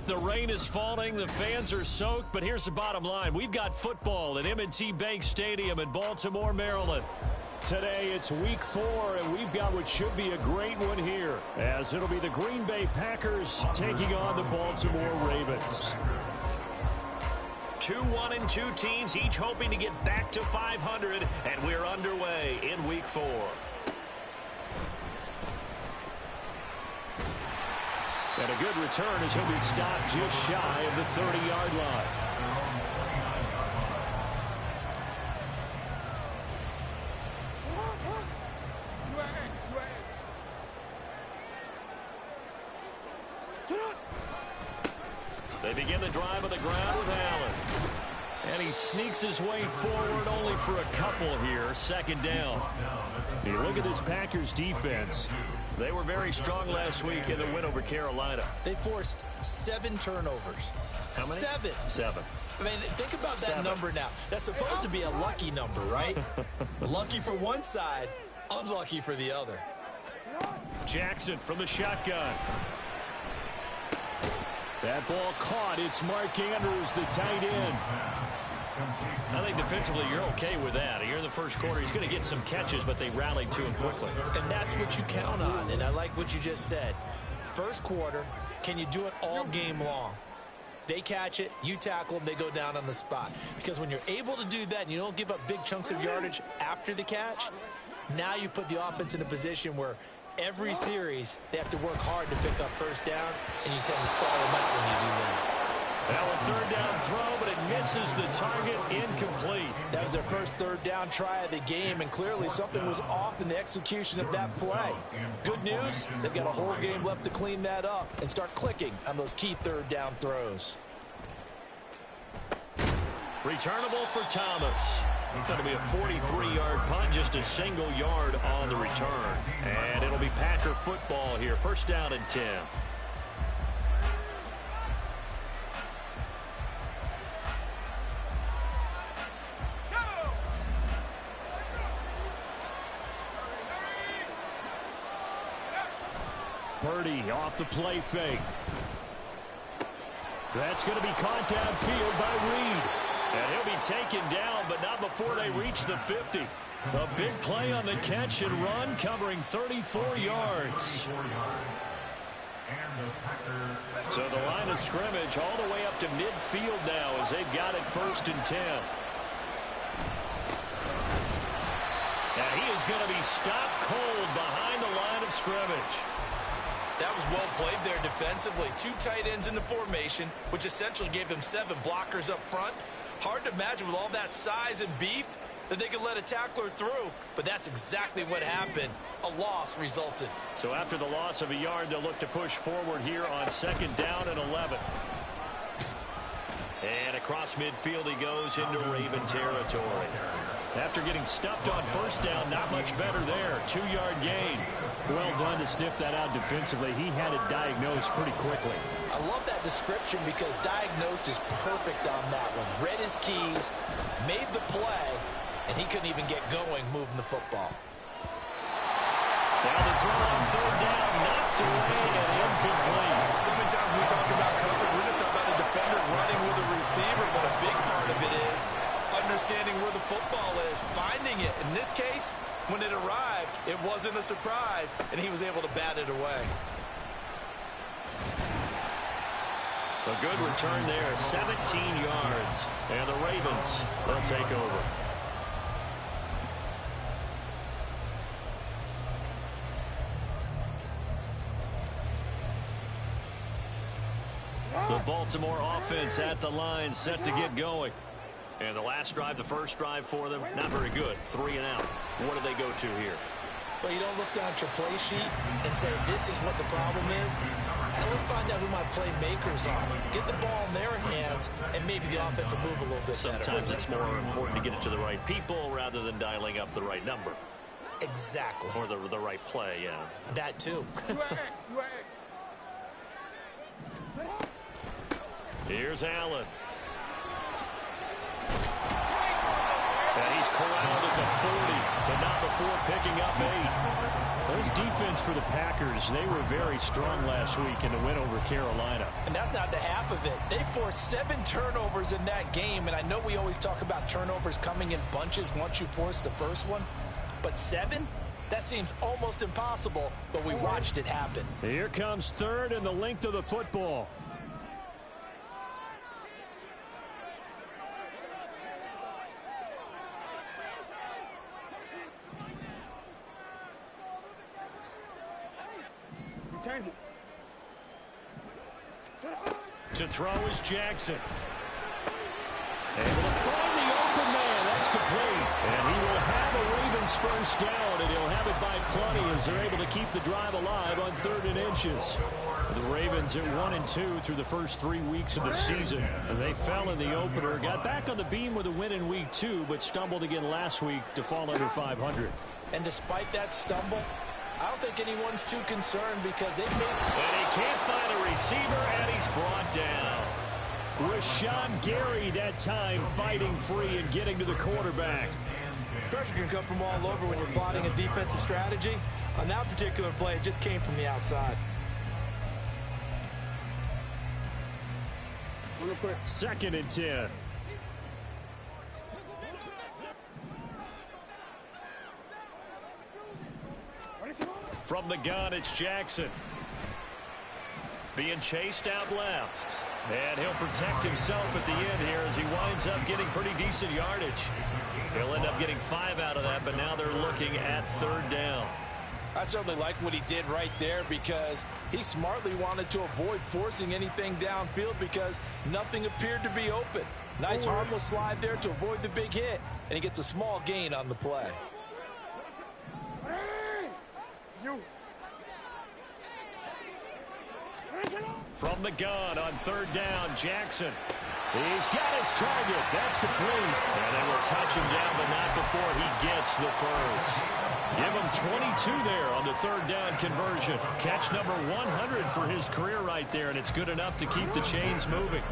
The rain is falling. The fans are soaked. But here's the bottom line. We've got football at M&T Bank Stadium in Baltimore, Maryland. Today it's week 4, and we've got what should be a great one here, as it'll be the Green Bay Packers taking on the Baltimore Ravens. 2-1-2 teams, each hoping to get back to 500, and we're underway in week 4. And a good return as he'll be stopped just shy of the 30-yard line. They begin the drive on the ground with Allen. And he sneaks his way forward only for a couple here. Second down. You look at this Packers defense. They were very strong last week in the win over Carolina. They forced 7 turnovers. How many? 7. I mean, think about that number now. That's supposed to be a lucky number, right? Lucky for one side, unlucky for the other. Jackson from the shotgun. That ball caught. It's Mark Andrews, the tight end. I think defensively you're okay with that. Here in the first quarter, he's going to get some catches, but they rallied to him quickly. And that's what you count on, and I like what you just said. First quarter, can you do it all game long? They catch it, you tackle them, they go down on the spot. Because when you're able to do that and you don't give up big chunks of yardage after the catch, now you put the offense in a position where every series they have to work hard to pick up first downs, and you tend to stall them out when you do that. Now a third down throw, but it misses the target, incomplete. That was their first third down try of the game, and clearly something was off in the execution of that play. Good news, they've got a whole game left to clean that up and start clicking on those key third down throws. Returnable for Thomas. It's going to be a 43-yard punt, just a single yard on the return. And it'll be Packer football here. First down and 10. Purdy off the play fake. That's going to be caught downfield by Reed. And he'll be taken down, but not before they reach the 50. A big play on the catch and run, covering 34 yards. So the line of scrimmage all the way up to midfield now as they've got it first and 10. And he is going to be stopped cold behind the line of scrimmage. That was well played there defensively. 2 tight ends in the formation, which essentially gave them 7 blockers up front. Hard to imagine with all that size and beef that they could let a tackler through, but that's exactly what happened. A loss resulted. So after the loss of a yard, they'll look to push forward here on second down and 11. And across midfield he goes into Raven territory. After getting stuffed on first down, not much better there. 2-yard gain. Well done to sniff that out defensively. He had it diagnosed pretty quickly. I love that description because diagnosed is perfect on that one. Read his keys, made the play, and he couldn't even get going moving the football. Now the throw on third down, knocked away and incomplete. So many times when we talk about coverage, we're just talking about a defender running with a receiver, but a big part of it is understanding where the football is, finding it. In this case, when it arrived, it wasn't a surprise, and he was able to bat it away. A good return there, 17 yards. And the Ravens, they'll take over. The Baltimore offense at the line, set to get going. And the last drive, the first drive for them, not very good. 3 and out. What do they go to here? Well, you don't look down at your play sheet and say, this is what the problem is. Now let's find out who my playmakers are. Get the ball in their hands, and maybe the offense will move a little bit better. Sometimes it's more important to get it to the right people rather than dialing up the right number. Exactly. Or the right play, yeah. That too. Here's Allen. And he's corralled at the 40. but not before picking up 8. Those defense for the Packers, they were very strong last week in the win over Carolina. And that's not the half of it. They forced 7 turnovers in that game, and I know we always talk about turnovers coming in bunches once you force the first one, but 7? That seems almost impossible, but we watched it happen. Here comes third and the length of the football. To throw is Jackson. Able to find the open man. That's complete. And he will have a Ravens first down, and he'll have it by plenty as they're able to keep the drive alive on 3rd and inches. The Ravens at 1-2 through the first 3 weeks of the season. They fell in the opener, got back on the beam with a win in week 2, but stumbled again last week to fall under 500. And despite that stumble, I don't think anyone's too concerned because they've made... And he can't find a receiver, and he's brought down. Rashawn Gary that time fighting free and getting to the quarterback. Pressure can come from all over when you're plotting a defensive strategy. On that particular play, it just came from the outside. 2nd and 10. From the gun, it's Jackson. Being chased out left. And he'll protect himself at the end here as he winds up getting pretty decent yardage. He'll end up getting 5 out of that, but now they're looking at 3rd down. I certainly like what he did right there because he smartly wanted to avoid forcing anything downfield because nothing appeared to be open. Nice harmless slide there to avoid the big hit, and he gets a small gain on the play. From the gun on 3rd down, Jackson. He's got his target. That's complete. And they will touch him down, but not before he gets the first. Give him 22 there on the 3rd down conversion. Catch number 100 for his career right there, and it's good enough to keep the chains moving.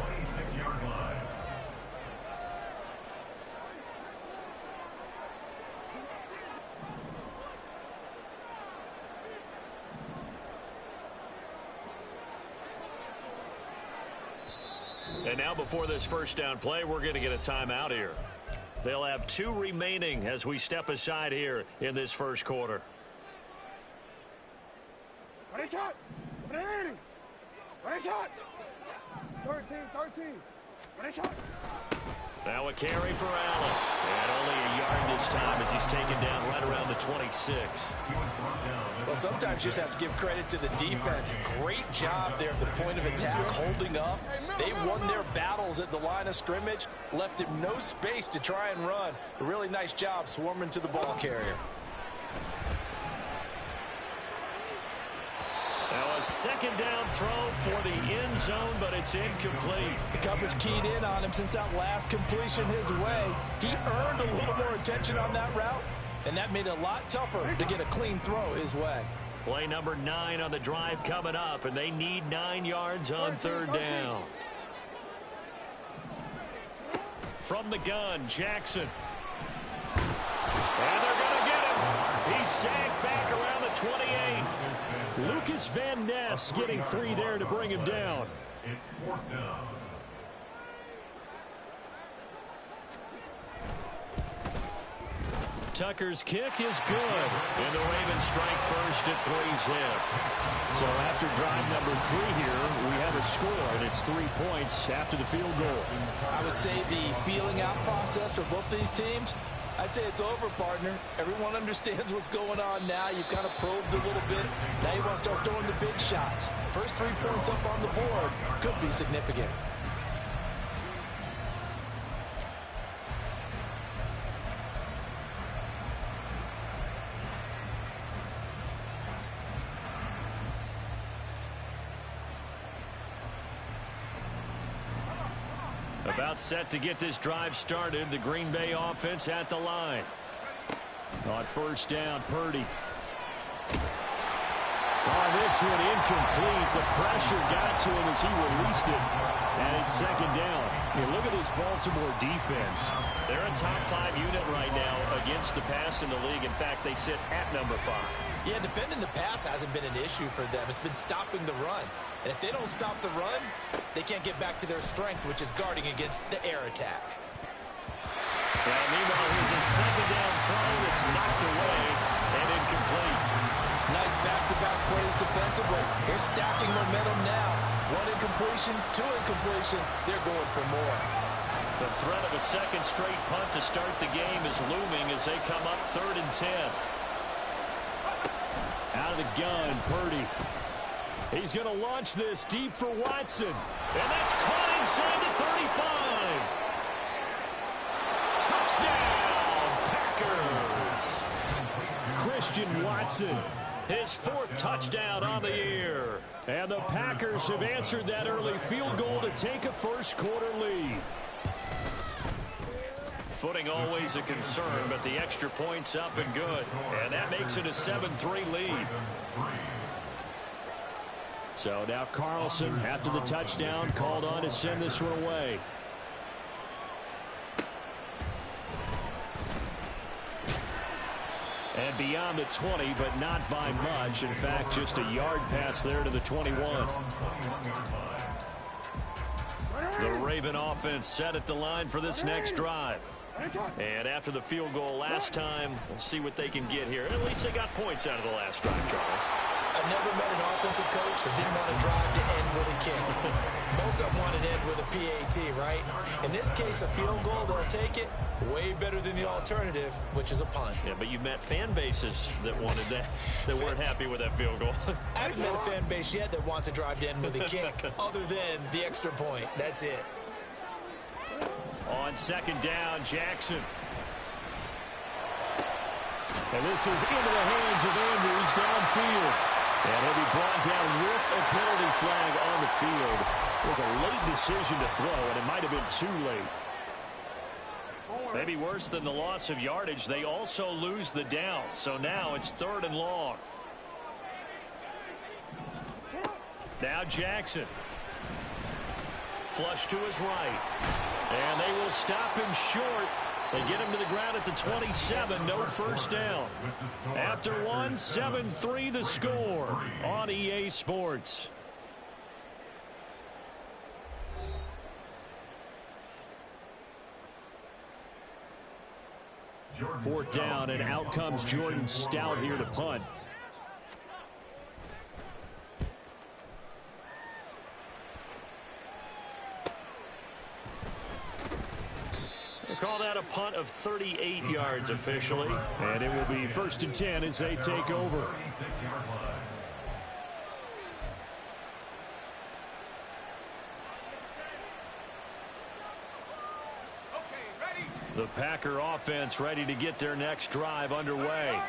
And now before this first down play, we're going to get a timeout here. They'll have 2 remaining as we step aside here in this first quarter. Ready shot. 13. Ready shot. Now a carry for Allen. And only a yard this time as he's taken down right around the 26. Well, sometimes you just have to give credit to the defense. Great job there at the point of attack, holding up. They won their battles at the line of scrimmage, left him no space to try and run. A really nice job swarming to the ball carrier. Now a 2nd down throw for the end zone, but it's incomplete. The coverage keyed in on him since that last completion his way. He earned a little more attention on that route, and that made it a lot tougher to get a clean throw his way. Play number 9 on the drive coming up, and they need 9 yards on 3rd down. From the gun, Jackson. And they're going to get him. He's sagged back around the 28. Lucas Van Ness getting free there to bring him down. It's 4th down. Tucker's kick is good. And the Ravens strike first at 3-zip. So after drive number 3 here, we have a score, and it's 3 points after the field goal. I would say the feeling out process for both these teams, I'd say it's over, partner. Everyone understands what's going on now. You've kind of probed a little bit. Now you want to start throwing the big shots. First 3 points up on the board could be significant. About set to get this drive started. The Green Bay offense at the line. On 1st down, Purdy. Oh, this one incomplete. The pressure got to him as he released it. And it's 2nd down. You look at this Baltimore defense. They're a top 5 unit right now against the pass in the league. In fact, they sit at number 5. Yeah, defending the pass hasn't been an issue for them. It's been stopping the run. And if they don't stop the run, they can't get back to their strength, which is guarding against the air attack. Well, meanwhile, here's a second down throw that's knocked away and incomplete. Nice back-to-back plays defensively. They're stacking momentum now. 1 incompletion, 2 incompletion. They're going for more. The threat of a second straight punt to start the game is looming as they come up 3rd and 10. Out of the gun, Purdy. He's going to launch this deep for Watson. And that's caught inside the 35. Touchdown, Packers. Christian Watson, his 4th touchdown on the year. And the Packers have answered that early field goal to take a first-quarter lead. Footing always a concern, but the extra point's up and good. And that makes it a 7-3 lead. So now Carlson, after the touchdown, called on to send this one away. And beyond the 20, but not by much. In fact, just a yard pass there to the 21. The Raven offense set at the line for this next drive. And after the field goal last time, we'll see what they can get here. At least they got points out of the last drive, Charles. I've never met an offensive coach that didn't want to drive to end with a kick. Most of them want to end with a PAT, right? In this case, a field goal, they'll take it. Way better than the alternative, which is a punt. Yeah, but you've met fan bases that wanted that, that weren't happy with that field goal. I haven't met a fan base yet that wants to drive to end with a kick, other than the extra point. That's it. On second down, Jackson. And this is into the hands of Andrews downfield. And he'll be brought down with a penalty flag on the field. It was a late decision to throw, and it might have been too late. Maybe worse than the loss of yardage, they also lose the down. So now it's 3rd and long. Now Jackson. Flush to his right. And they will stop him short. They get him to the ground at the 27. No first down. After 1, 7-3 the score on EA Sports. Fourth down, and out comes Jordan Stout here to punt. They call that a punt of 38 yards officially. And it will be 1st and 10 as they take over. The Packer offense ready to get their next drive underway.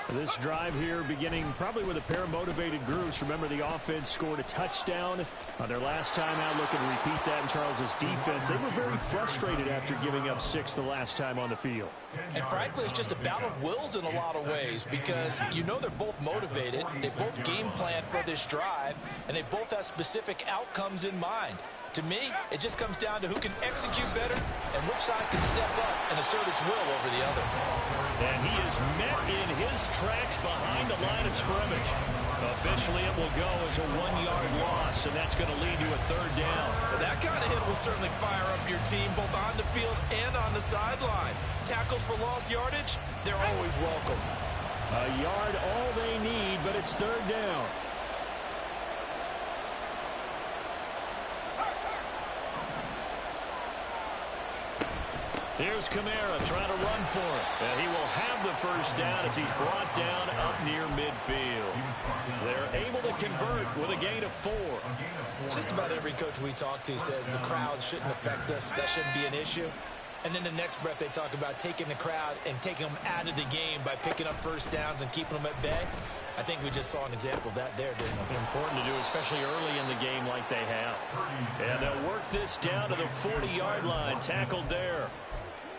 This drive here beginning probably with a pair of motivated groups. Remember, the offense scored a touchdown on their last time out. Looking to repeat that in Charles's defense. They were very frustrated after giving up 6 the last time on the field. And frankly, it's just a battle of wills in a lot of ways, because you know they're both motivated. They both game plan for this drive, and they both have specific outcomes in mind. To me, it just comes down to who can execute better and which side can step up and assert its will over the other. And he is met in his tracks behind the line of scrimmage. Officially, it will go as a 1-yard loss, and that's going to lead to a 3rd down. Well, that kind of hit will certainly fire up your team both on the field and on the sideline. Tackles for lost yardage, they're always welcome. A yard all they need, but it's 3rd down. Here's Kamara trying to run for it. And he will have the first down as he's brought down up near midfield. They're able to convert with a gain of 4. Just about every coach we talk to says the crowd shouldn't affect us. That shouldn't be an issue. And then the next breath they talk about taking the crowd and taking them out of the game by picking up first downs and keeping them at bay. I think we just saw an example of that there, didn't we? Important to do, especially early in the game like they have. And they'll work this down to the 40-yard line. Tackled there.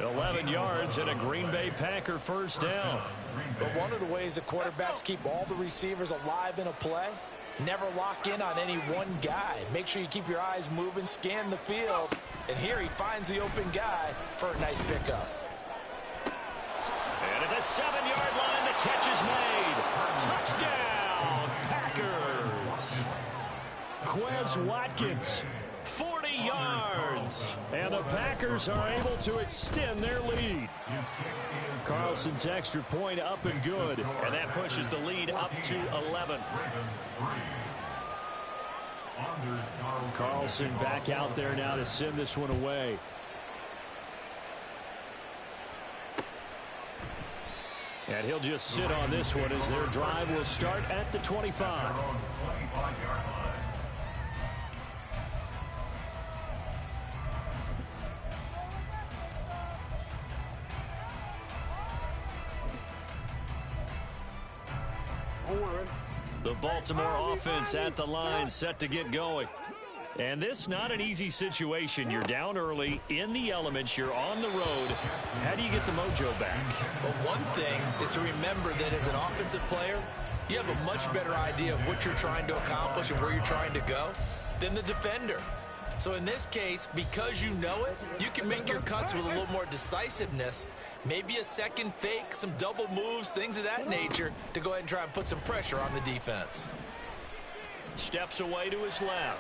11 yards and a Green Bay Packer first down. But one of the ways that quarterbacks keep all the receivers alive in a play Never lock in on any one guy. Make sure you keep your eyes moving, scan the field. And here he finds the open guy for a nice pickup. And at the 7-yard line, the catch is made. Touchdown, Packers. Quez Watkins, 40 yards. And the Packers are able to extend their lead. Carlson's extra point up and good. And that pushes the lead up to 11. Carlson back out there now to send this one away. And he'll just sit on this one as their drive will start at the 25. The Baltimore offense at the line, set to get going. And this not an easy situation. You're down early, in the elements, you're on the road. How do you get the mojo back? Well, one thing is to remember that as an offensive player, you have a much better idea of what you're trying to accomplish and where you're trying to go than the defender. So in this case, because you know it, you can make your cuts with a little more decisiveness. Maybe a second fake, some double moves, things of that nature to go ahead and try and put some pressure on the defense. Steps away to his left.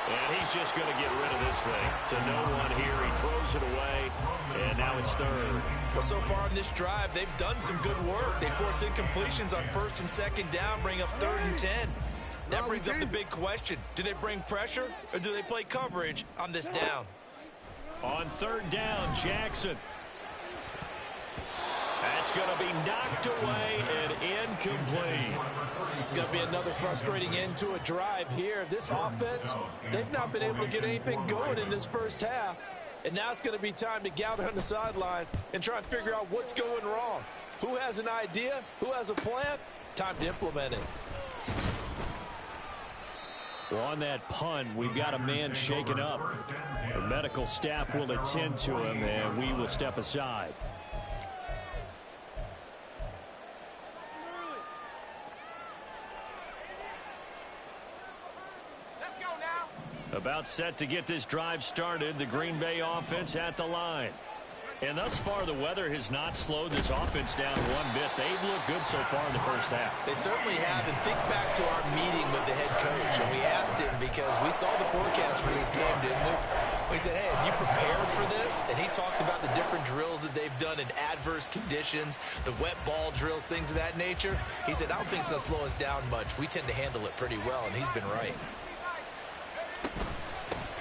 And he's just going to get rid of this thing to no one here. He throws it away, and now it's third. Well, so far in this drive, they've done some good work. They force incompletions on 1st and 2nd down, bring up 3rd and 10. That brings up the big question. Do they bring pressure, or do they play coverage on this down? On 3rd down, Jackson. That's going to be knocked away and incomplete. It's going to be another frustrating end to a drive here. This offense, they've not been able to get anything going in this first half. And now it's going to be time to gather on the sidelines and try and figure out what's going wrong. Who has an idea? Who has a plan? Time to implement it. Well, on that punt, we've got a man shaken up. The medical staff will attend to him, and we will step aside. About set to get this drive started, the Green Bay offense at the line. And thus far, the weather has not slowed this offense down one bit. They've looked good so far in the first half. They certainly have. And think back to our meeting with the head coach. And we asked him because we saw the forecast for this game, didn't we? We said, hey, have you prepared for this? And he talked about the different drills that they've done in adverse conditions, the wet ball drills, things of that nature. He said, I don't think it's going to slow us down much. We tend to handle it pretty well, and he's been right.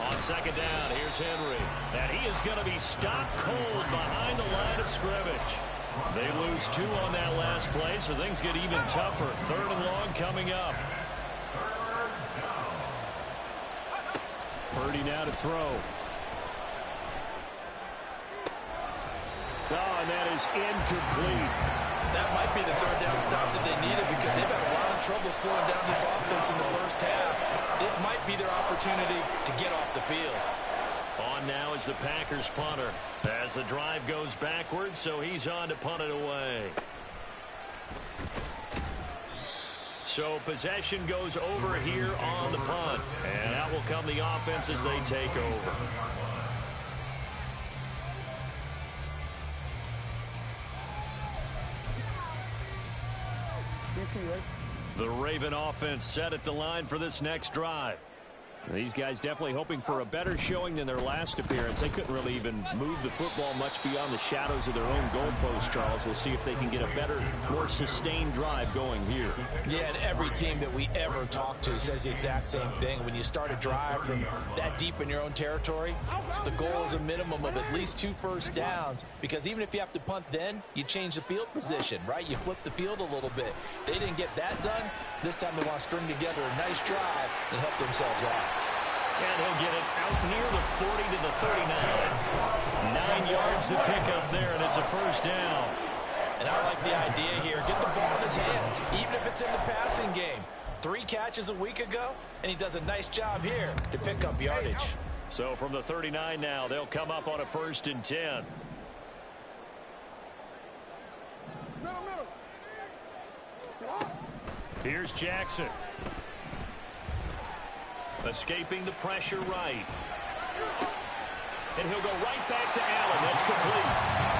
On 2nd down, here's Henry. And he is going to be stopped cold behind the line of scrimmage. They lose 2 on that last play, so things get even tougher. 3rd and long coming up. Purdy now to throw. Oh, and that is incomplete. That might be the 3rd down stop that they needed because they've had a lot of trouble slowing down this offense in the first half. This might be their opportunity to get off the field. On now is the Packers punter. As the drive goes backwards, so he's on to punt it away. So possession goes over here on the punt. And out will come the offense as they take over. The Raven offense set at the line for this next drive. These guys definitely hoping for a better showing than their last appearance. They couldn't really even move the football much beyond the shadows of their own goalpost, Charles. We'll see if they can get a better, more sustained drive going here. Yeah, and every team that we ever talk to says the exact same thing. When you start a drive from that deep in your own territory, the goal is a minimum of at least 2 first downs, because even if you have to punt then, you change the field position, right? You flip the field a little bit. They didn't get that done. This time they want to string together a nice drive and help themselves out. And he'll get it out near the 40 to the 39. 9 yards to pick up there, and it's a first down. And I like the idea here. Get the ball in his hands, even if it's in the passing game. 3 catches a week ago, and he does a nice job here to pick up yardage. So from the 39 now, they'll come up on a 1st and 10. Here's Jackson. Escaping the pressure right. And he'll go right back to Allen. That's complete.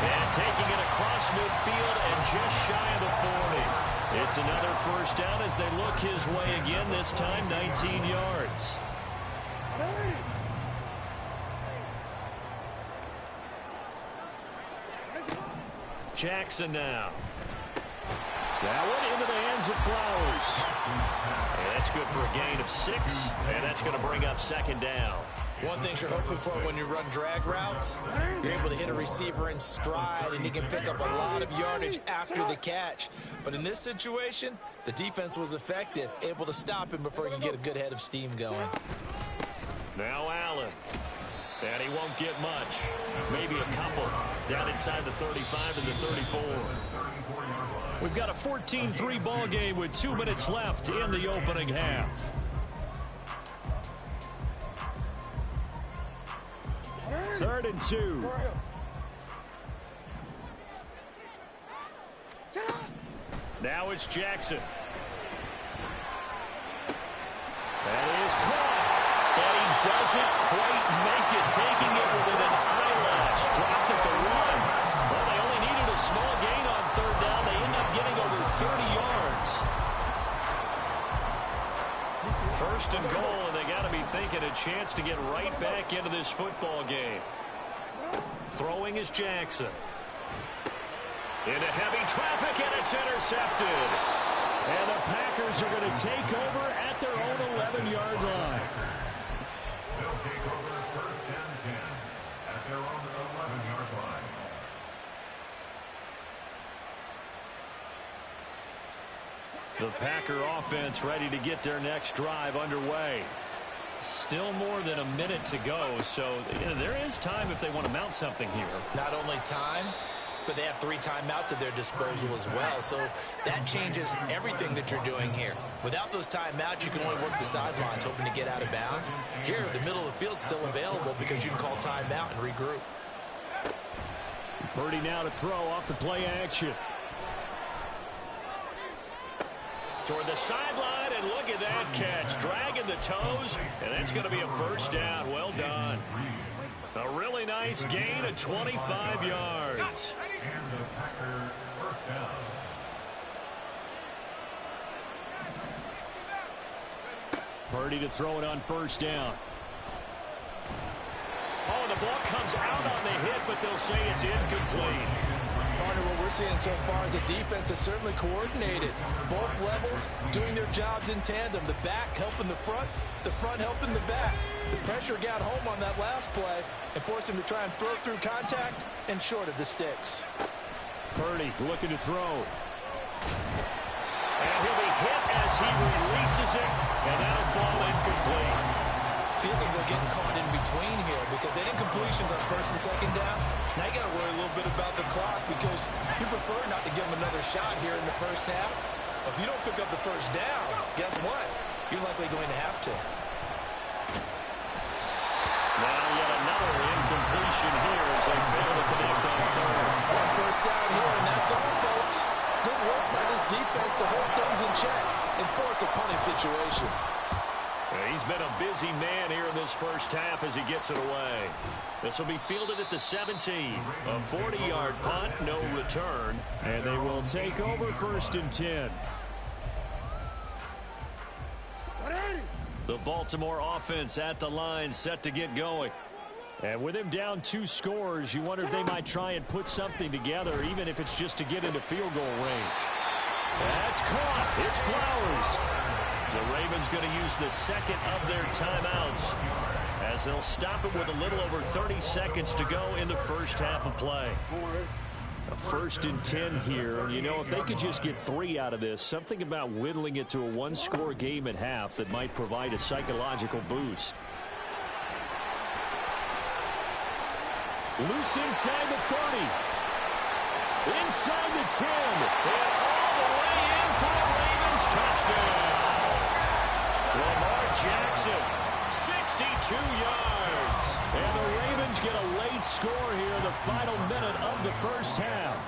And taking it across midfield and just shy of the 40. It's another first down as they look his way again, this time 19 yards. Jackson now. That one into the hands of Flowers. And that's good for a gain of 6. And that's going to bring up second down. One thing you're hoping for when you run drag routes, you're able to hit a receiver in stride, and he can pick up a lot of yardage after the catch. But in this situation, the defense was effective, able to stop him before he can get a good head of steam going. Now Allen. And he won't get much. Maybe a couple. Down inside the 35 and the 34. We've got a 14-3 ball game with 2 minutes left in the opening half. Third and 2. Now it's Jackson. That is caught. And he doesn't quite make it, taking it within an eyelash. Dropped at the 1. Well, they only needed a small gain on third down. They end up getting over 30 yards. First and goal, and they got to be thinking a chance to get right back into this football game. Throwing is Jackson. Into heavy traffic, and it's intercepted. And the Packers are going to take over at their own 11-yard line. They'll take over first and 10 at their own 11-yard line. The Packer offense ready to get their next drive underway. Still more than a minute to go, so there is time if they want to mount something here. Not only time, but they have 3 timeouts at their disposal as well. So that changes everything that you're doing here. Without those timeouts, you can only work the sidelines, hoping to get out of bounds. Here, the middle of the field's still available because you can call timeout and regroup. Purdy now to throw off the play action. Toward the sideline, and look at that catch. Dragging the toes, and that's going to be a first down. Well done. A really nice gain of 25 yards. And the Packer first down. Purdy to throw it on first down. Oh, the ball comes out on the hit, but they'll say it's incomplete. Partner, what we're seeing so far is a defense that's certainly coordinated. Both levels doing their jobs in tandem. The back helping the front helping the back. The pressure got home on that last play and forced him to try and throw through contact and short of the sticks. Purdy looking to throw. And he'll be hit as he releases it, and that'll fall incomplete. Feels like they're getting caught in between here because they didn't completions on first and second down. Now you got to worry a little bit about the clock because you prefer not to give them another shot here in the first half. If you don't pick up the first down, guess what? You're likely going to have to. Now yet another incompletion here as they fail to connect on third. One first down here, and that's all, folks. Good work by this defense to hold things in check and force a punting situation. He's been a busy man here in this first half as he gets it away. This will be fielded at the 17. A 40-yard punt, no return. And they will take over first and 10. The Baltimore offense at the line set to get going. And with him down 2 scores, you wonder if they might try and put something together, even if it's just to get into field goal range. That's caught. It's Flowers. The Ravens going to use the second of their timeouts as they'll stop it with a little over 30 seconds to go in the first half of play. A first and 10 here, and you know, if they could just get 3 out of this, something about whittling it to a 1-score game at half that might provide a psychological boost. Loose inside the 30. Inside the 10. And all the way in for the Ravens touchdown. Lamar Jackson, 62 yards. And the Ravens get a late score here in the final minute of the first half.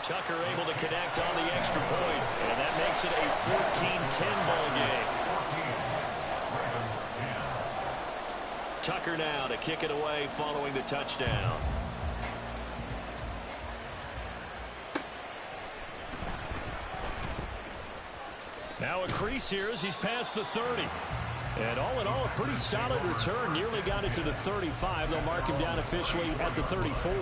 Tucker able to connect on the extra point, and that makes it a 14-10 ball game. Tucker now to kick it away following the touchdown. Now a crease here as he's past the 30. And all in all, a pretty solid return. Nearly got it to the 35. They'll mark him down officially at the 34.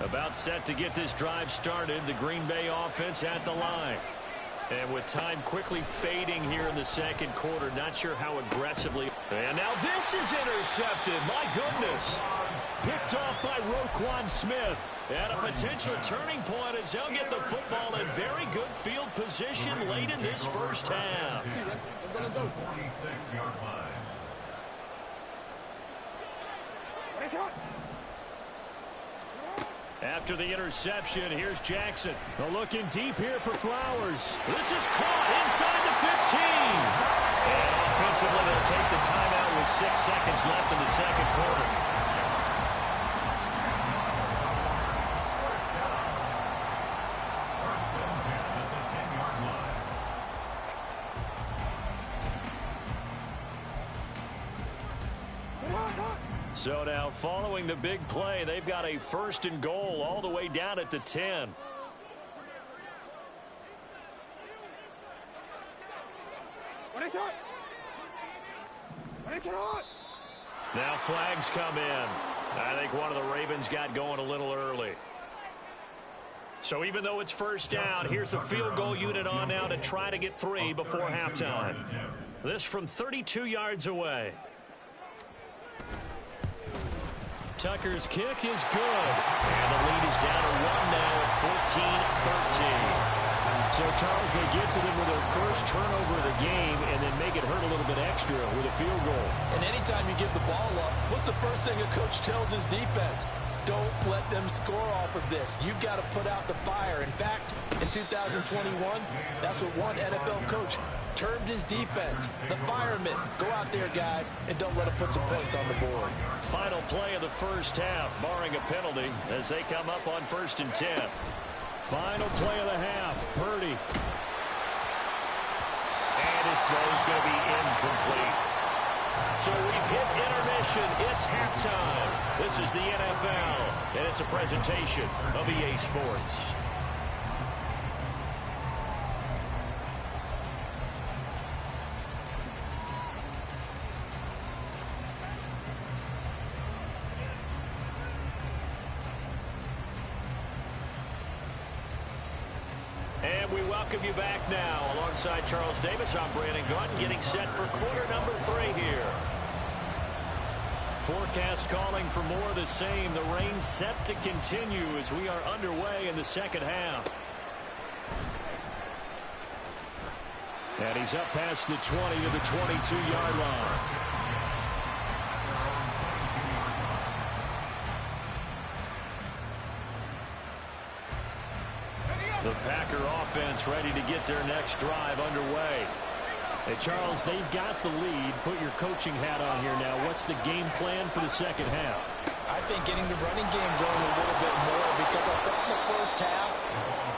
About set to get this drive started. The Green Bay offense at the line. And with time quickly fading here in the second quarter, not sure how aggressively. And now this is intercepted. My goodness. Picked off by Roquan Smith. And a potential turning point as they'll get the football in very good field position late in this first half. 46-yard line. After the interception, here's Jackson. Looking deep here for Flowers. This is caught inside the 15. And offensively, they'll take the timeout with 6 seconds left in the second quarter. So now, following the big play, they've got a 1st and goal all the way down at the 10. Now flags come in. I think one of the Ravens got going a little early. So even though it's first down, here's the field goal unit on now to try to get 3 before halftime. This from 32 yards away. Tucker's kick is good. And the lead is down to 1 now at 14-13. So, Charles, they get to them with their first turnover of the game and then make it hurt a little bit extra with a field goal. And anytime you give the ball up, what's the first thing a coach tells his defense? Don't let them score off of this. You've got to put out the fire. In fact, in 2021, that's what one NFL coach termed his defense. The firemen. Go out there, guys, and don't let them put some points on the board. Final play of the first half, barring a penalty, as they come up on 1st and 10. Final play of the half, Purdy. And his throw is going to be incomplete. So we've hit intermission. It's halftime. This is the NFL, and it's a presentation of EA Sports. And we welcome you back now. Alongside Charles Davis, I'm Brandon Gunn, getting set for quarter number 3 here. Forecast calling for more of the same. The rain set to continue as we are underway in the second half. And he's up past the 20 to the 22-yard line. The Packer offense ready to get their next drive underway. Hey, Charles, they've got the lead. Put your coaching hat on here now. What's the game plan for the second half? I think getting the running game going a little bit more, because I thought in the first half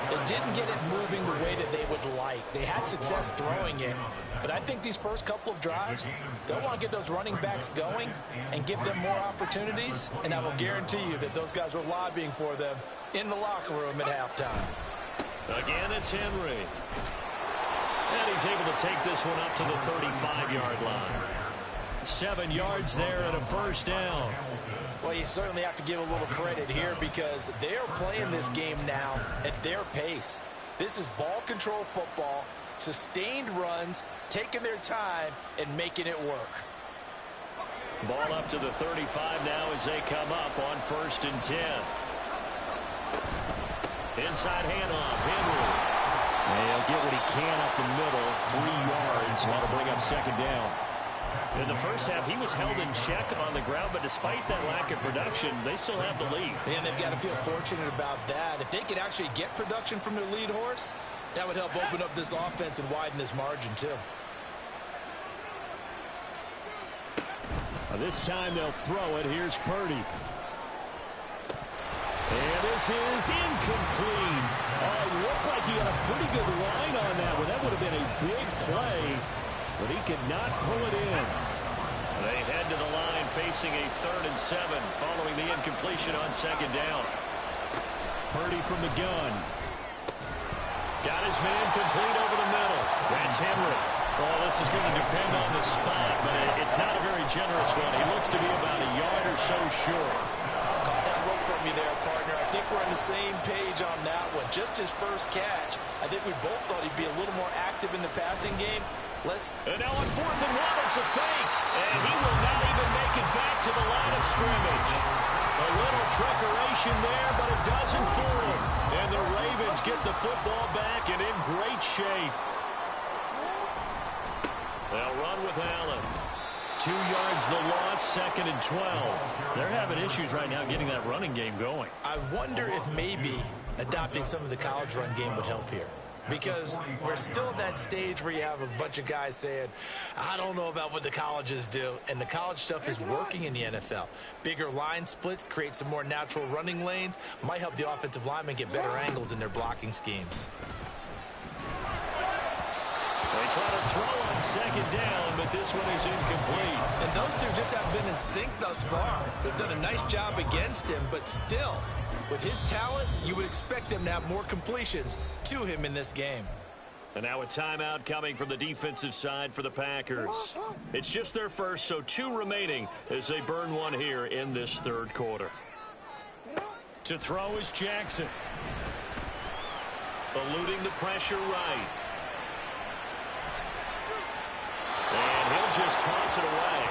they didn't get it moving the way that they would like. They had success throwing it, but I think these first couple of drives, they'll want to get those running backs going and give them more opportunities, and I will guarantee you that those guys were lobbying for them in the locker room at halftime. Again, it's Henry. And he's able to take this one up to the 35-yard line. 7 yards there and a first down. Well, you certainly have to give a little credit here because they are playing this game now at their pace. This is ball control football, sustained runs, taking their time, and making it work. Ball up to the 35 now as they come up on 1st and 10. Inside handoff, Henry. And he'll get what he can up the middle, 3 yards. Now to bring up second down. In the first half, he was held in check on the ground, but despite that lack of production, they still have the lead. And they've got to feel fortunate about that. If they could actually get production from their lead horse, that would help open up this offense and widen this margin, too. This time they'll throw it. Here's Purdy. And this is incomplete. Oh, it looked like he had a pretty good line on that one. That would have been a big play, but he could not pull it in. They head to the line facing a 3rd and 7 following the incompletion on 2nd down. Purdy from the gun. Got his man complete over the middle. That's Henry. Oh, this is going to depend on the spot, but it's not a very generous one. He looks to be about a yard or so short. Caught that look from you there, partner. I think we're on the same page on that one. Just his first catch. I think we both thought he'd be a little more active in the passing game. And now on 4th and 1, it's a fake. And he will not even make it back to the line of scrimmage. A little trickeration there, but it doesn't fool him. And the Ravens get the football back and in great shape. They'll run with Allen. 2 yards the loss, 2nd and 12. They're having issues right now getting that running game going. I wonder if maybe adopting some of the college run game would help here. Because we're still at that stage where you have a bunch of guys saying, I don't know about what the colleges do. And the college stuff is working in the NFL. Bigger line splits, create some more natural running lanes. Might help the offensive linemen get better angles in their blocking schemes. They try to throw on 2nd down, but this one is incomplete. And those two just haven't been in sync thus far. They've done a nice job against him, but still, with his talent, you would expect them to have more completions to him in this game. And now a timeout coming from the defensive side for the Packers. It's just their first, so 2 remaining as they burn one here in this 3rd quarter. To throw is Jackson. Eluding the pressure right. And he'll just toss it away.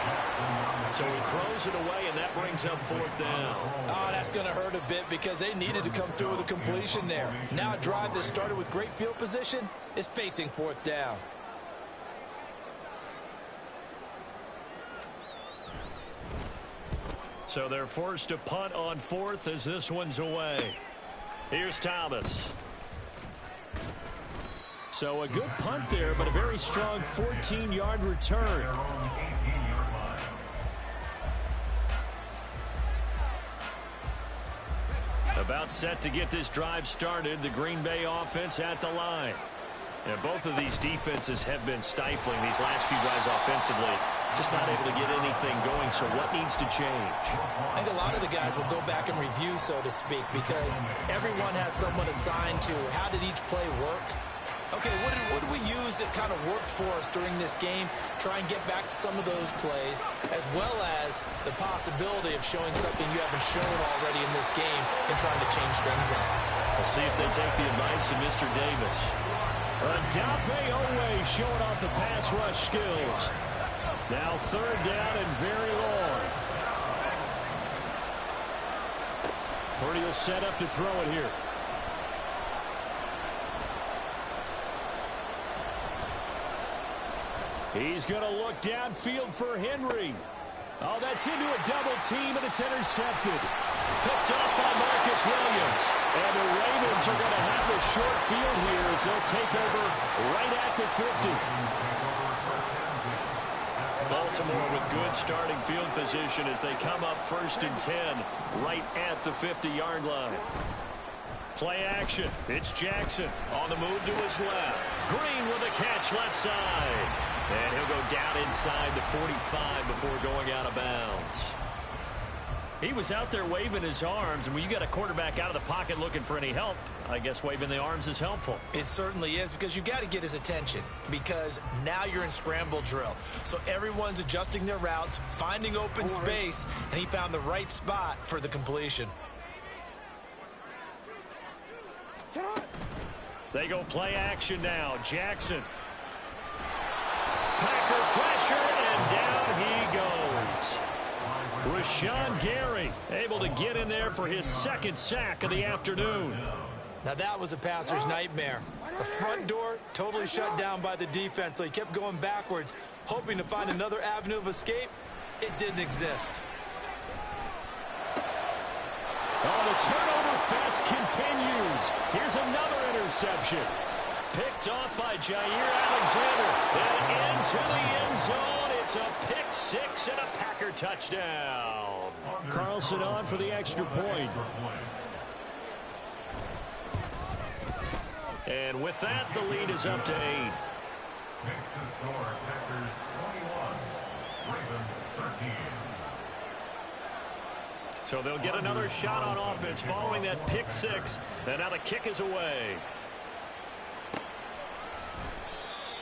So he throws it away, and that brings up 4th down. Oh, that's going to hurt a bit because they needed to come through with a completion there. Now a drive that started with great field position is facing 4th down. So they're forced to punt on 4th as this one's away. Here's Thomas. So a good punt there, but a very strong 14-yard return. About set to get this drive started, the Green Bay offense at the line. And both of these defenses have been stifling these last few drives offensively. Just not able to get anything going, so what needs to change? I think a lot of the guys will go back and review, so to speak, because everyone has someone assigned to how did each play work. Okay, what did we use that kind of worked for us during this game? Try and get back some of those plays, as well as the possibility of showing something you haven't shown already in this game and trying to change things up. We'll see if they take the advice of Mr. Davis. Dafe Owe showing off the pass rush skills. Now 3rd down and very long. Purdy will set up to throw it here. He's going to look downfield for Henry. Oh, that's into a double team, and it's intercepted. Picked off by Marcus Williams. And the Ravens are going to have the short field here as they'll take over right at the 50. Baltimore with good starting field position as they come up 1st and 10 right at the 50-yard line. Play action. It's Jackson on the move to his left. Green with a catch left side. And he'll go down inside the 45 before going out of bounds. He was out there waving his arms, and when you got a quarterback out of the pocket looking for any help, I guess waving the arms is helpful. It certainly is, because you got to get his attention, because now you're in scramble drill. So everyone's adjusting their routes, finding open space, and he found the right spot for the completion. They go play action now. Jackson. Packer pressure, and down he goes. Rashawn Gary able to get in there for his 2nd sack of the afternoon. Now that was a passer's nightmare. The front door totally shut down by the defense, so he kept going backwards, hoping to find another avenue of escape. It didn't exist. Oh, the turnover fest continues. Here's another interception. Picked off by Jair Alexander. And into the end zone, it's It's a pick six and a Packer touchdown. Carlson on for the extra point. And with that, the lead is up to 8. Makes the score Packers 21, Ravens 13. So they'll get another shot on offense following that pick six. And now the kick is away.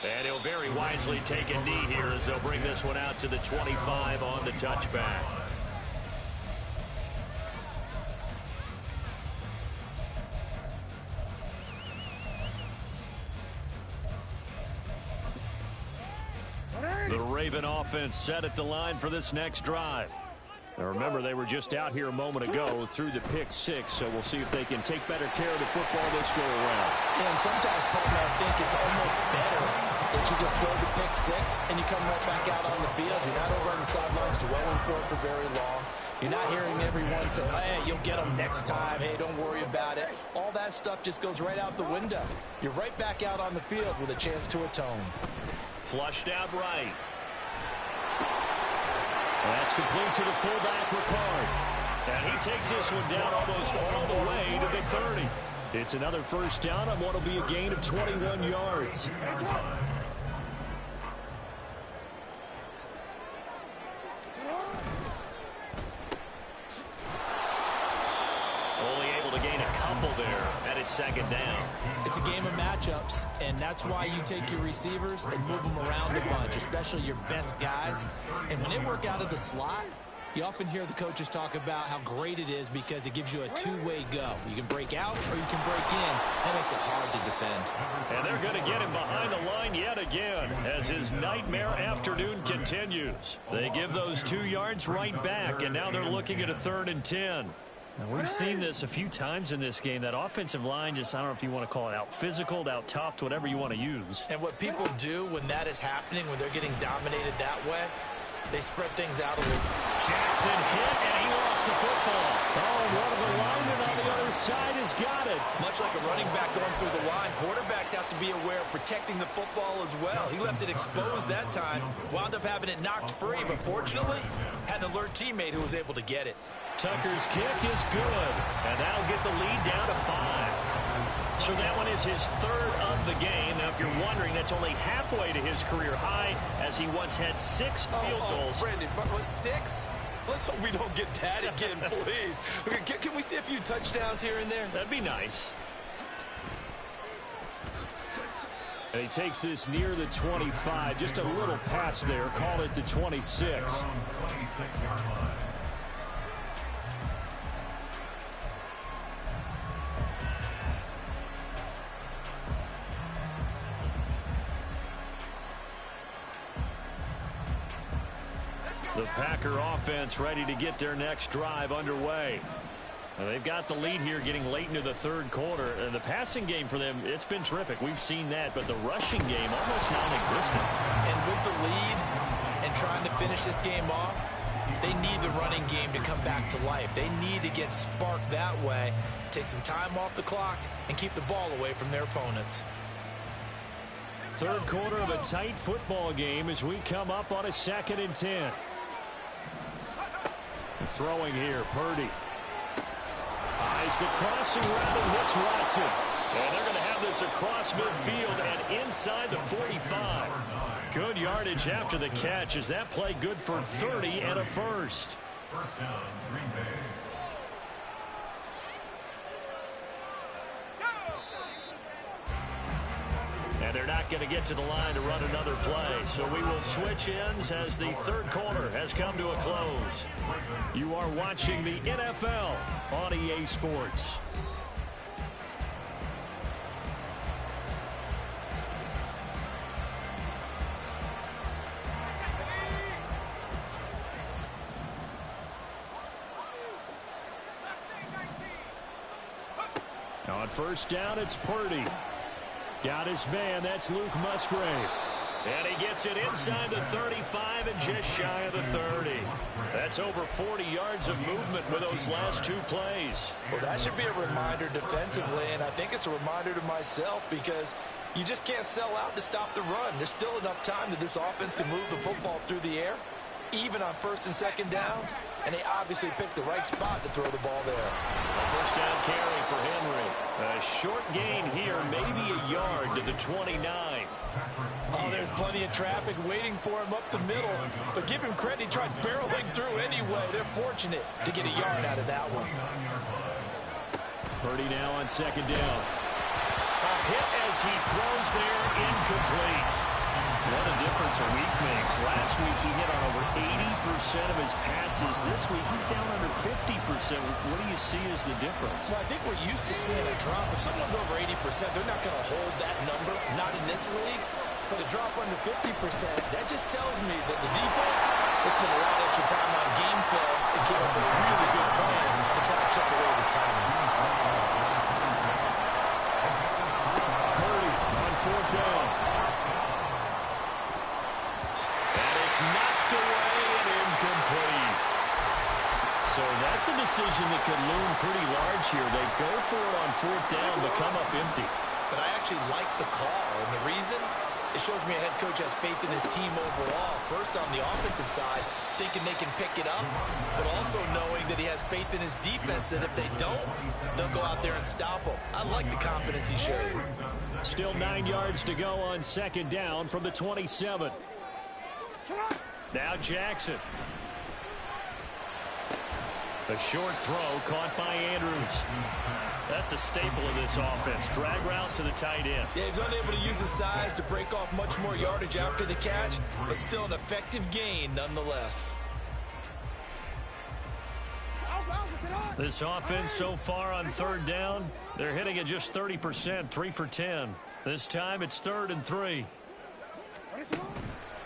And he'll very wisely take a knee here as they'll bring this one out to the 25 on the touchback. The Raven offense set at the line for this next drive. Now remember, they were just out here a moment ago through the pick six, so we'll see if they can take better care of the football this go around. Yeah, and sometimes, partner, I think it's almost better that you just throw the pick six and you come right back out on the field. You're not over on the sidelines dwelling for it for very long. You're not hearing everyone say, hey, you'll get them next time. Hey, don't worry about it. All that stuff just goes right out the window. You're right back out on the field with a chance to atone. Flushed out right. That's complete to the fullback, Ricard. And he takes this one down almost all the way to the 30. It's another first down on what will be a gain of 21 yards. Only able to gain a couple there at its second down. It's a game of matchups, and that's why you take your receivers and move them around a bunch, especially your best guys. And when they work out of the slot, you often hear the coaches talk about how great it is because it gives you a two-way go. You can break out or you can break in. That makes it hard to defend. And they're going to get him behind the line yet again as his nightmare afternoon continues. They give those 2 yards right back, and now they're looking at a 3rd and 10. Now, we've seen this a few times in this game. That offensive line just, I don't know if you want to call it out physical, out tough, whatever you want to use. And what people do when that is happening, when they're getting dominated that way, they spread things out a little. Jackson hit, and he lost the football. Oh, one of the linemen on the other side has got it. Much like a running back going through the line, quarterbacks have to be aware of protecting the football as well. He left it exposed that time, wound up having it knocked free, but fortunately, had an alert teammate who was able to get it. Tucker's kick is good, and that'll get the lead down to 5. So that one is his 3rd of the game. Now, if you're wondering, that's only halfway to his career high, as he once had 6 field goals. Brandon, but 6? Let's hope we don't get that again, please. Can we see a few touchdowns here and there? That'd be nice. And he takes this near the 25. Just a little pass there. Call it the 26. The Packer offense ready to get their next drive underway. Now, they've got the lead here getting late into the 3rd quarter. And the passing game for them, it's been terrific. We've seen that, but the rushing game almost non-existent. And with the lead and trying to finish this game off, they need the running game to come back to life. They need to get sparked that way, take some time off the clock, and keep the ball away from their opponents. 3rd quarter of a tight football game as we come up on a 2nd and 10. Throwing here, Purdy. Eyes the crossing route and hits Watson. And they're going to have this across midfield and inside the 45. Good yardage after the catch. Is that play good for 30 and a first? First down, Green Bay. And they're not going to get to the line to run another play. So we will switch ends as the 3rd quarter has come to a close. You are watching the NFL on EA Sports. On first down, it's Purdy. Got his man. That's Luke Musgrave. And he gets it inside the 35 and just shy of the 30. That's over 40 yards of movement with those last 2 plays. Well, that should be a reminder defensively, and I think it's a reminder to myself because You just can't sell out to stop the run. There's still enough time that this offense can move the football through the air, even on first and second downs, and they obviously picked the right spot to throw the ball there. A first down carry for Henry. A short gain here, maybe a yard to the 29. Oh, there's plenty of traffic waiting for him up the middle, but give him credit, he tried barreling through anyway. They're fortunate to get a yard out of that one. Purdy now on second down. A hit as he throws there, incomplete. What a difference a week makes. Last week he hit on over 80% of his passes. This week he's down under 50%. What do you see as the difference? Well, I think we're used to seeing a drop. If someone's over 80%, they're not going to hold that number, not in this league. But a drop under 50%, that just tells me that the defense has spent a lot of extra time on game films and came up with a really good plan to try to chip away this timing. Purdy on fourth down. And it's knocked away and incomplete. So that's a decision that could loom pretty large here. They go for it on fourth down, but come up empty. But I actually like the call, and the reason? It shows me a head coach has faith in his team overall. First, on the offensive side, thinking they can pick it up, but also knowing that he has faith in his defense that if they don't, they'll go out there and stop him. I like the confidence he showed. Still 9 yards to go on second down from the 27. Now Jackson. A short throw caught by Andrews. That's a staple of this offense. Drag route to the tight end. Yeah, he's unable to use his size to break off much more yardage after the catch, but still an effective gain nonetheless. This offense so far on third down, they're hitting at just 30%, 3 for 10. This time it's 3rd and 3.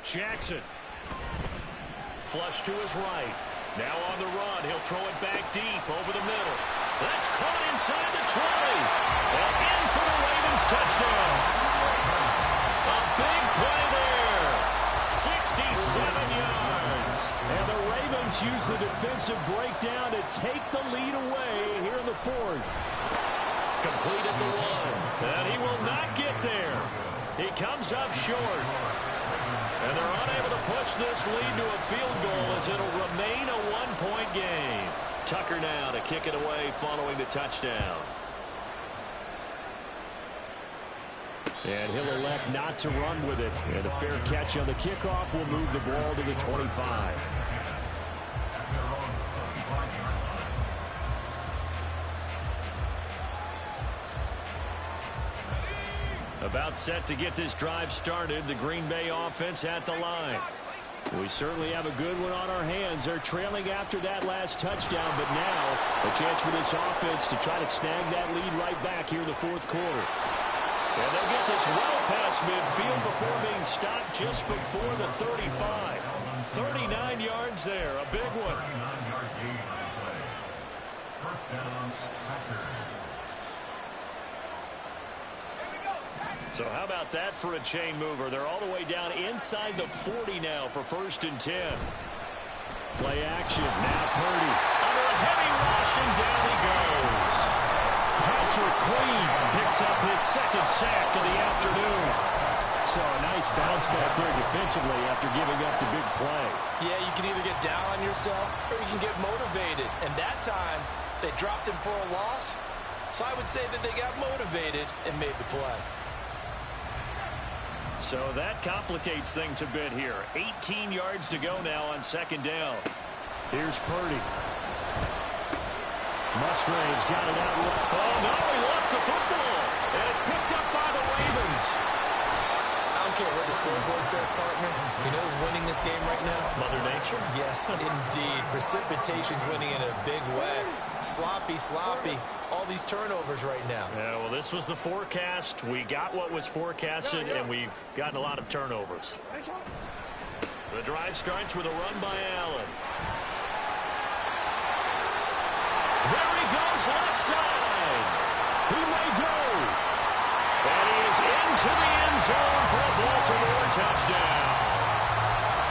Jackson. Flush to his right. Now on the run, he'll throw it back deep over the middle. That's caught inside the 20. And in for the Ravens touchdown. A big play there. 67 yards. And the Ravens use the defensive breakdown to take the lead away here in the 4th. Complete at the 1. And he will not get there. He comes up short. And they're unable to push this lead to a field goal as it'll remain a 1-point game. Tucker now to kick it away following the touchdown. And he'll elect not to run with it. And a fair catch on the kickoff will move the ball to the 25. About set to get this drive started. The Green Bay offense at the line. We certainly have a good one on our hands. They're trailing after that last touchdown, but now a chance for this offense to try to snag that lead right back here in the 4th quarter. And they'll get this well past midfield before being stopped just before the 35. 39 yards there, a big one. First down, Packers. So how about that for a chain mover? They're all the way down inside the 40 now for 1st and 10. Play action. Now Purdy. Under a heavy rush, and down he goes. Patrick Queen picks up his 2nd sack of the afternoon. So a nice bounce back there defensively after giving up the big play. Yeah, you can either get down on yourself or you can get motivated. And that time, they dropped him for a loss. So I would say that they got motivated and made the play. So that complicates things a bit here. 18 yards to go now on 2nd down. Here's Purdy. Musgrave's got it out. Oh, no, he lost the football. And it's picked up by the Ravens. I don't care what the scoreboard says, partner. You know who's winning this game right now? Mother Nature? Yes, indeed. Precipitation's winning in a big way. Sloppy, sloppy. All these turnovers right now. Yeah, well, this was the forecast. We got what was forecasted, and we've gotten a lot of turnovers. The drive starts with a run by Allen. There he goes, left side. He may go. And he is into the end zone for a Baltimore touchdown.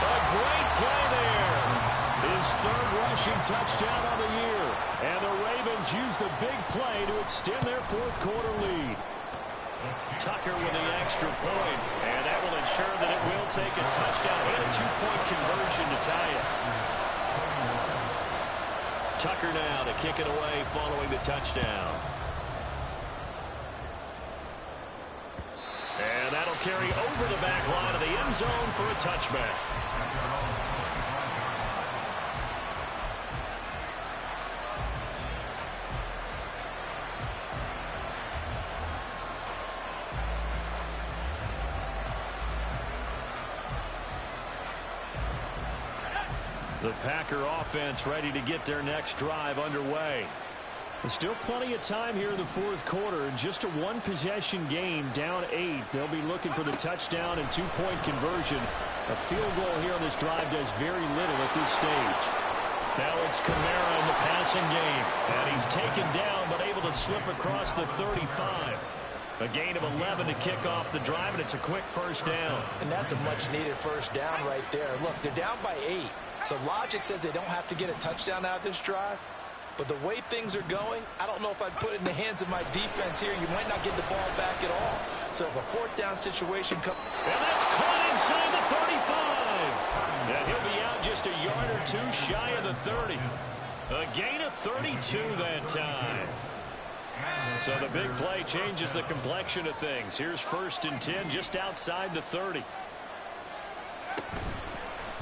A great play there. His 3rd rushing touchdown of the year. And the Ravens use the big play to extend their 4th quarter lead. Tucker with the extra point, and that will ensure that it will take a touchdown and a two-point conversion to tie it. Tucker now to kick it away following the touchdown. And that'll carry over the back line of the end zone for a touchback. The Packer offense ready to get their next drive underway. There's still plenty of time here in the fourth quarter. Just a one-possession game, down 8. They'll be looking for the touchdown and two-point conversion. A field goal here on this drive does very little at this stage. Now it's Kamara in the passing game. And he's taken down but able to slip across the 35. A gain of 11 to kick off the drive, and it's a quick first down. And that's a much-needed first down right there. Look, they're down by 8. So logic says they don't have to get a touchdown out of this drive. But the way things are going, I don't know if I'd put it in the hands of my defense here. You might not get the ball back at all. So if a fourth down situation comes... And that's caught inside the 35. And he'll be out just a yard or two shy of the 30. A gain of 32 that time. So the big play changes the complexion of things. Here's 1st and 10 just outside the 30.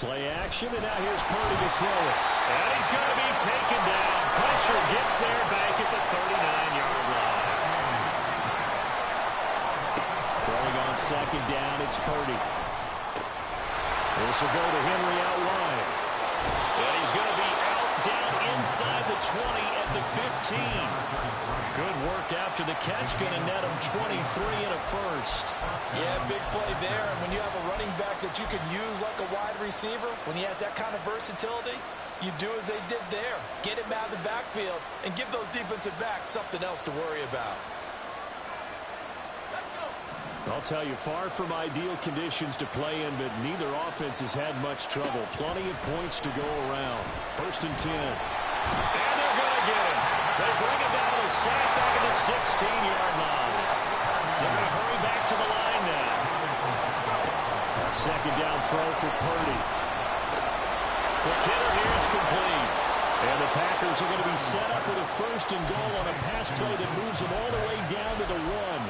Play action, and now here's Purdy to throw it. And he's going to be taken down. Pressure gets there back at the 39-yard line. Throwing on 2nd down, it's Purdy. This will go to Henry out wide. And he's going to be out down inside the 20 at the 15. Good work after the catch, going to net him 23 and a first. Yeah, big play there. And when you have a running back that you can use like a wide receiver, when he has that kind of versatility, you do as they did there. Get him out of the backfield and give those defensive backs something else to worry about. I'll tell you, far from ideal conditions to play in, but neither offense has had much trouble. Plenty of points to go around. 1st and 10. And they're going to get him. They bring him down to the sack back at the 16-yard line. They're going to hurry back to the line now. A 2nd down throw for Purdy. The killer here is complete. And the Packers are going to be set up with a 1st and goal on a pass play that moves them all the way down to the 1.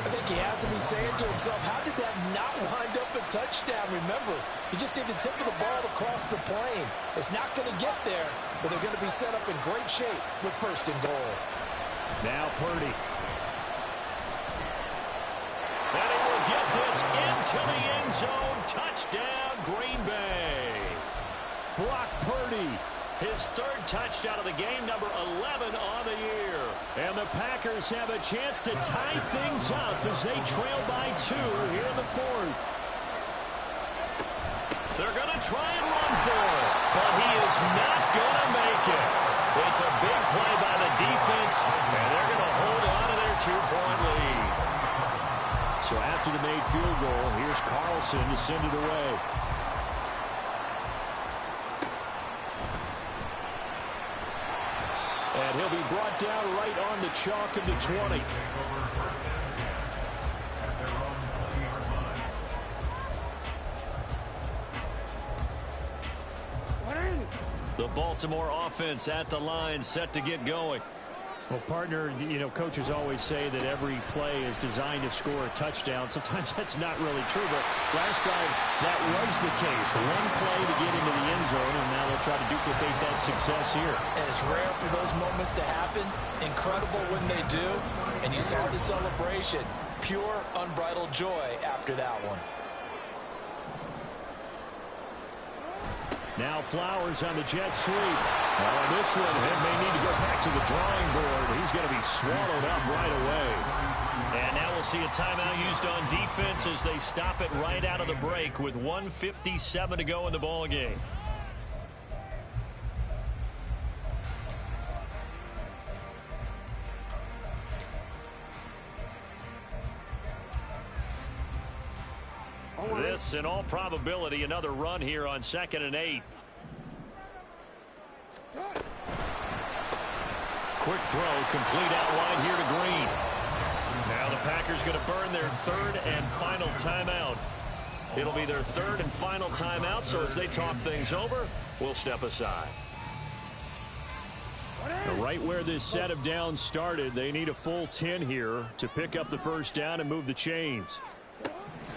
I think he has to be saying to himself, how did that not wind up a touchdown? Remember, he just needed the tip of the ball to cross the plane. It's not going to get there, but they're going to be set up in great shape with 1st and goal. Now Purdy. And he will get this into the end zone. Touchdown, Green Bay. Brock Purdy. His 3rd touchdown of the game, number 11 on the year. And the Packers have a chance to tie things up as they trail by 2 here in the 4th. They're going to try and run for it, but he is not going to make it. It's a big play by the defense, and they're going to hold on to their 2-point lead. So after the made field goal, here's Carlson to send it away. And he'll be brought down right on the chalk of the 20. The Baltimore offense at the line, set to get going. Well, partner, you know, coaches always say that every play is designed to score a touchdown. Sometimes that's not really true, but last time that was the case. One play to get into the end zone, and now they'll try to duplicate that success here. And it's rare for those moments to happen. Incredible when they do. And you saw the celebration. Pure, unbridled joy after that one. Now Flowers on the jet sweep. On this one, he may need to go back to the drawing board. He's going to be swallowed up right away. And now we'll see a timeout used on defense as they stop it right out of the break with 1:57 to go in the ball game. This, in all probability, another run here on 2nd and 8. Quick throw, complete out wide here to Green. Now the Packers going to burn their third and final timeout. It'll be their third and final timeout, so as they talk things over, we'll step aside. Right where this set of downs started, they need a full 10 here to pick up the first down and move the chains.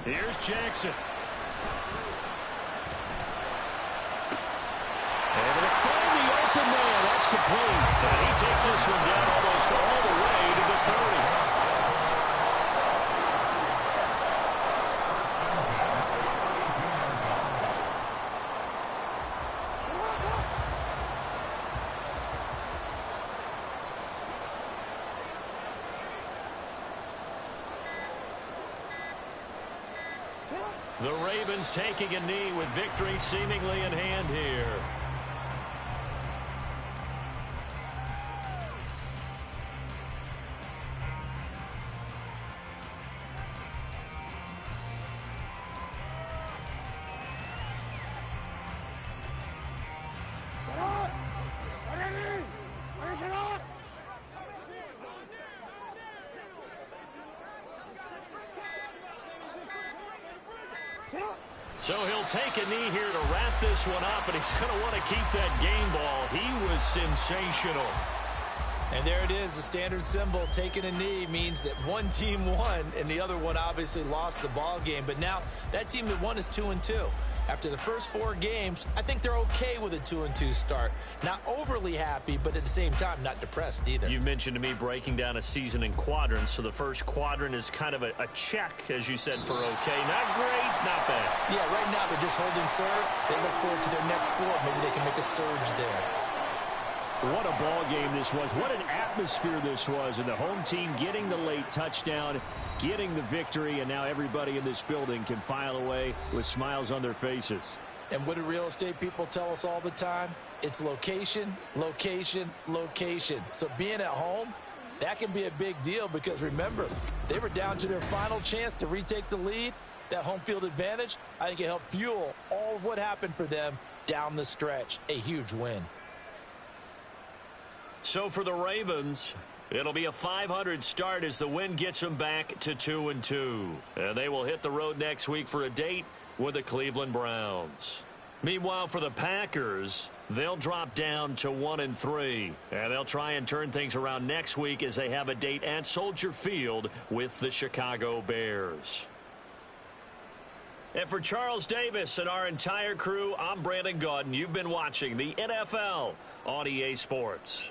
Here's Jackson. Able to find the open man. That's complete. And he takes this one down almost all the way to the 30. The Ravens taking a knee with victory seemingly in hand here. So he'll take a knee here to wrap this one up, and he's going to want to keep that game ball. He was sensational. And there it is, the standard symbol. Taking a knee means that one team won, and the other one obviously lost the ball game. But now that team that won is 2-2. After the first 4 games, I think they're okay with a 2-2 start. Not overly happy, but at the same time, not depressed either. You mentioned to me breaking down a season in quadrants, so the first quadrant is kind of a check, as you said, for okay. Not great, not bad. Yeah, right now they're just holding serve. They look forward to their next 4. Maybe they can make a surge there. What a ball game this was. What an atmosphere this was. And the home team getting the late touchdown, getting the victory, and now everybody in this building can file away with smiles on their faces. And what do real estate people tell us all the time? It's location, location, location. So being at home, that can be a big deal because, remember, they were down to their final chance to retake the lead. That home field advantage, I think it helped fuel all of what happened for them down the stretch. A huge win. So for the Ravens, it'll be a 500 start as the win gets them back to 2-2. And they will hit the road next week for a date with the Cleveland Browns. Meanwhile, for the Packers, they'll drop down to 1-3. And they'll try and turn things around next week as they have a date at Soldier Field with the Chicago Bears. And for Charles Davis and our entire crew, I'm Brandon Gaudin. You've been watching the NFL on EA Sports.